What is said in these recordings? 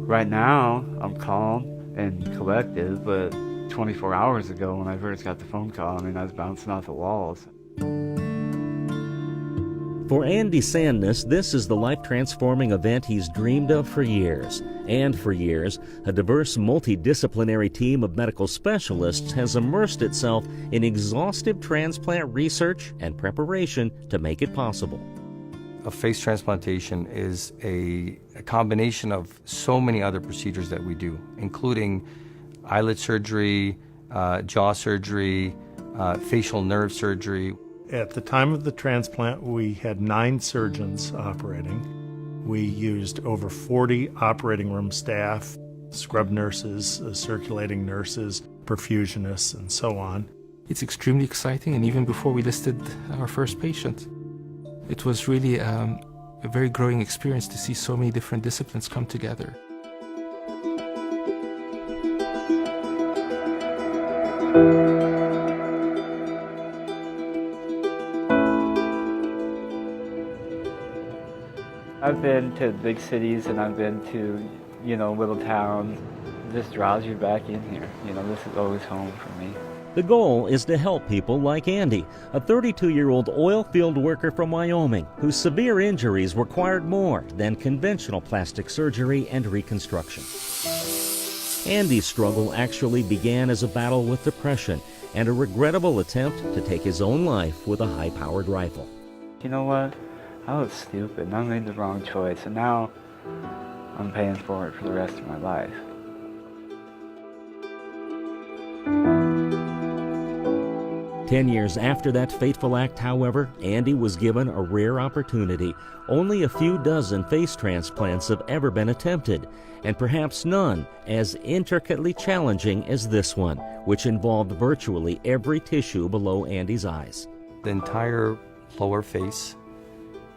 Right now, I'm calm and collected, but 24 hours ago when I first got the phone call, I mean, I was bouncing off the walls. For Andy Sandness, this is the life-transforming event he's dreamed of for years. And for years, a diverse multidisciplinary team of medical specialists has immersed itself in exhaustive transplant research and preparation to make it possible. A face transplantation is a combination of so many other procedures that we do, including eyelid surgery, jaw surgery, facial nerve surgery. At the time of the transplant, we had 9 surgeons operating. We used over 40 operating room staff, scrub nurses, circulating nurses, perfusionists, and so on. It's extremely exciting, and even before we listed our first patient, it was really a very growing experience to see so many different disciplines come together. I've been to big cities and I've been to, little towns. It just draws you back in here. This is always home for me. The goal is to help people like Andy, a 32-year-old oil field worker from Wyoming whose severe injuries required more than conventional plastic surgery and reconstruction. Andy's struggle actually began as a battle with depression and a regrettable attempt to take his own life with a high-powered rifle. You know what? I was stupid and I made the wrong choice, and now I'm paying for it for the rest of my life. Ten years after that fateful act, however, Andy was given a rare opportunity. Only a few dozen face transplants have ever been attempted, and perhaps none as intricately challenging as this one, which involved virtually every tissue below Andy's eyes. The entire lower face,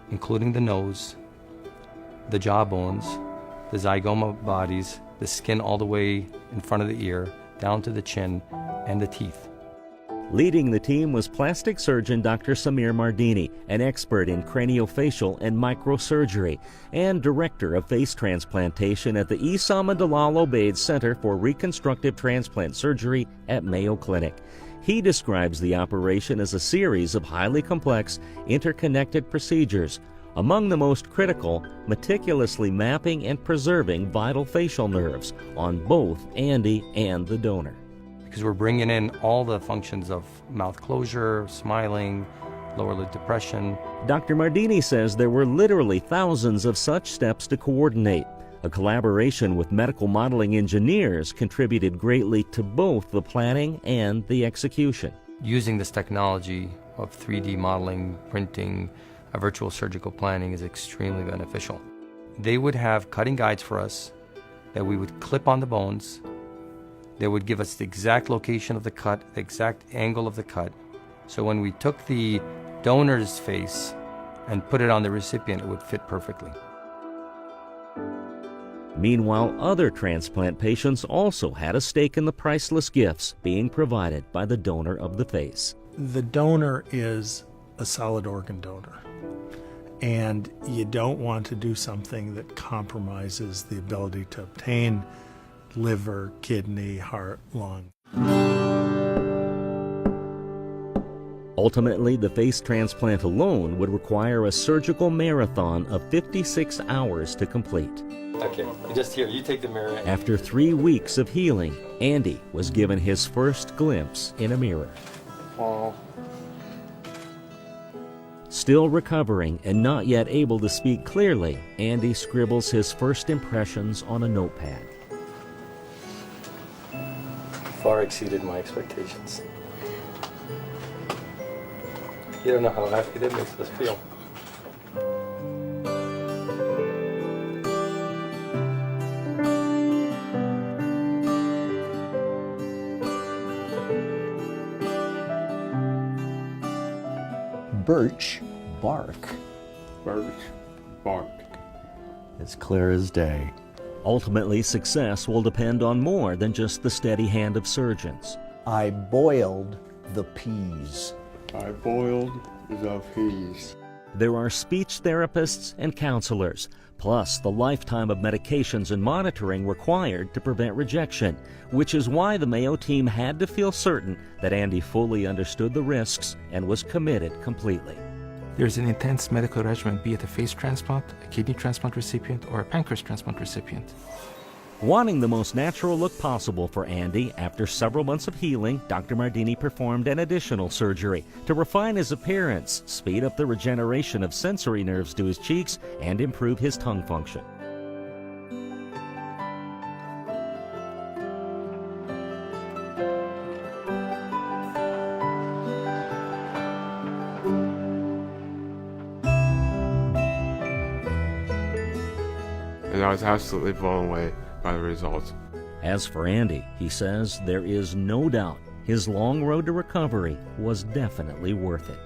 including the nose, the jawbones, the zygoma bodies, the skin all the way in front of the ear, down to the chin, and the teeth. Leading the team was plastic surgeon Dr. Samir Mardini, an expert in craniofacial and microsurgery, and director of face transplantation at the Issam and Dalal Obeid Center for Reconstructive Transplant Surgery at Mayo Clinic. He describes the operation as a series of highly complex, interconnected procedures, among the most critical, meticulously mapping and preserving vital facial nerves on both Andy and the donor. Because we're bringing in all the functions of mouth closure, smiling, lower lid depression. Dr. Mardini says there were literally thousands of such steps to coordinate. A collaboration with medical modeling engineers contributed greatly to both the planning and the execution. Using this technology of 3D modeling, printing, virtual surgical planning is extremely beneficial. They would have cutting guides for us that we would clip on the bones. They would give us the exact location of the cut, the exact angle of the cut. So when we took the donor's face and put it on the recipient, it would fit perfectly. Meanwhile, other transplant patients also had a stake in the priceless gifts being provided by the donor of the face. The donor is a solid organ donor, and you don't want to do something that compromises the ability to obtain liver, kidney, heart, lung. Ultimately, the face transplant alone would require a surgical marathon of 56 hours to complete. Okay, just here, you take the mirror. After 3 weeks of healing, Andy was given his first glimpse in a mirror. Wow. Still recovering and not yet able to speak clearly, Andy scribbles his first impressions on a notepad. Far exceeded my expectations. You don't know how happy that makes us feel. Birch bark. Birch bark. As clear as day. Ultimately, success will depend on more than just the steady hand of surgeons. I boiled the peas. I boiled the peas. There are speech therapists and counselors, plus the lifetime of medications and monitoring required to prevent rejection, which is why the Mayo team had to feel certain that Andy fully understood the risks and was committed completely. There's an intense medical regimen, be it a face transplant, a kidney transplant recipient, or a pancreas transplant recipient. Wanting the most natural look possible for Andy, after several months of healing, Dr. Mardini performed an additional surgery to refine his appearance, speed up the regeneration of sensory nerves to his cheeks, and improve his tongue function. And I was absolutely blown away by the results. As for Andy, he says there is no doubt his long road to recovery was definitely worth it.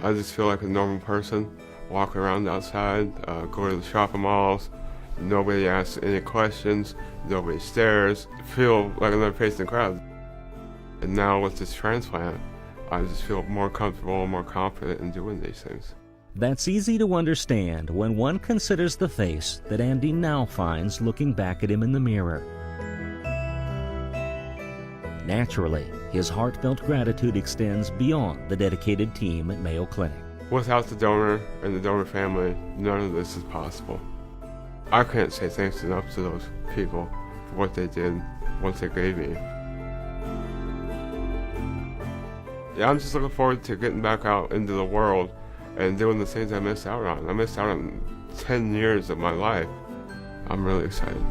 I just feel like a normal person, walking around outside, go to the shopping malls. Nobody asks any questions, nobody stares. Feel like another face in the crowd. And now with this transplant, I just feel more comfortable, more confident in doing these things. That's easy to understand when one considers the face that Andy now finds looking back at him in the mirror. Naturally, his heartfelt gratitude extends beyond the dedicated team at Mayo Clinic. Without the donor and the donor family, none of this is possible. I can't say thanks enough to those people for what they did, what they gave me. Yeah, I'm just looking forward to getting back out into the world and doing the things I missed out on. I missed out on 10 years of my life. I'm really excited.